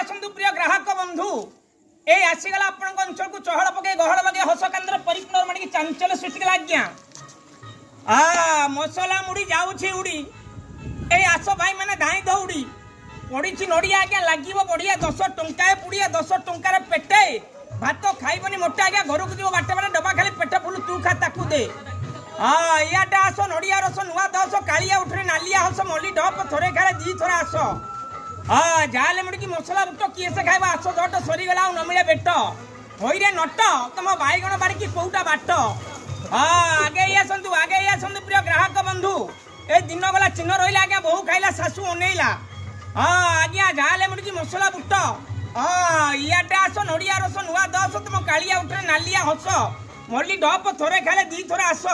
आसतु प्रिय ग्राहक बंधु ए आसीगला आपण अंचल को चहल पके गहल लगे हस केन्द्र परिपूर्ण मानिकी चांचल्य सृष्टि कला आज्ञा मसला मुड़ी जाऊँगी उड़ी ए आस भाई मैंने धाई दौड़ी पड़ी नड़िया आज्ञा लगे बढ़िया 10 टंका पुड़िया 10 टंकार पेटे भात खाइबनी मोटा आज्ञा घर को जीव बाटे बाटे डबा खाली पेट फुल तू खा ताकू दे इयाटे आस नड़िया रस नुआ दस कालिया उठे नालिया हस मल्ली डप थरे खाए दी थर आस जाले मुड़ी मसला बुट किए से खाइबा आस दट सरीगला न मिले बेट होइरे नट तुम बैगण बाड़ी कौटा बाट आगे आसतु प्रिय ग्राहक बंधु ए दिन गला चिन्ह रहा आज्ञा बहु खाइला शाशु अनेला आज्ञा जाले मुड़ी मसला बुट इयाटे आस नड़िया रस नुआ दस तुम कालिया उठे नालिया हस मल्ली डप थरे खाले दी थर आस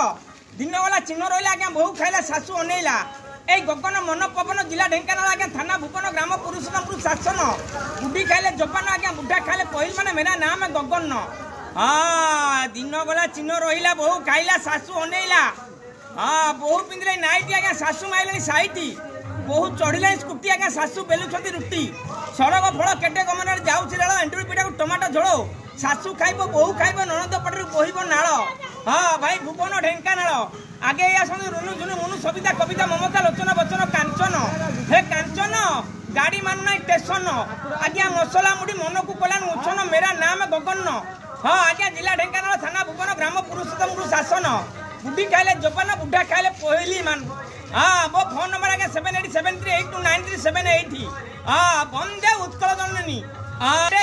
दिन गला चिन्ह रहा आज्ञा बहु खाइला शाशु अनेला ए गगन मन पवन जिला ढेंकानाल आज्ञा थाना भुवन ग्राम पुरुषोत्तमपुर शासन बुढ़ी खाइले जपान आज्ञा बुढ़ा खाइले पहिल माने मेरा नाम गगन दिन गला चिन्ह रहा बहु खाइला शाशु अनेला बहु पिंधले नाइटी आज्ञा शाशु माइले साइटी बहु चढ़िले स्कूटी आज्ञा शाशु बेलुंट रुटी सड़क फल केटे गमन जाऊँ रेल एंटुरी पिठा टमाटो झोल शाशु खाइब बहु खाइब ननद पटरू बोहिब नाल भाई भुवन ढेंकानाल आगे आसतु रुनु झुनु मुनु सबिता कविता ममता लोचन बचन कांचन हे कांचन गाड़ी मानुना स्टेशन आज्ञा मसला मुड़ी मन को कलान उछन मेरा नाम गगन आज्ञा जिला ढेंकानाल थाना भुवन ग्राम पुरुषोत्तमपुर शासन बुढ़ी खाइले जपान बुढ़ा खाइले पहली मान मो फोन नंबर आज्ञा 7873829378 बंदे उत्कल जननी अरे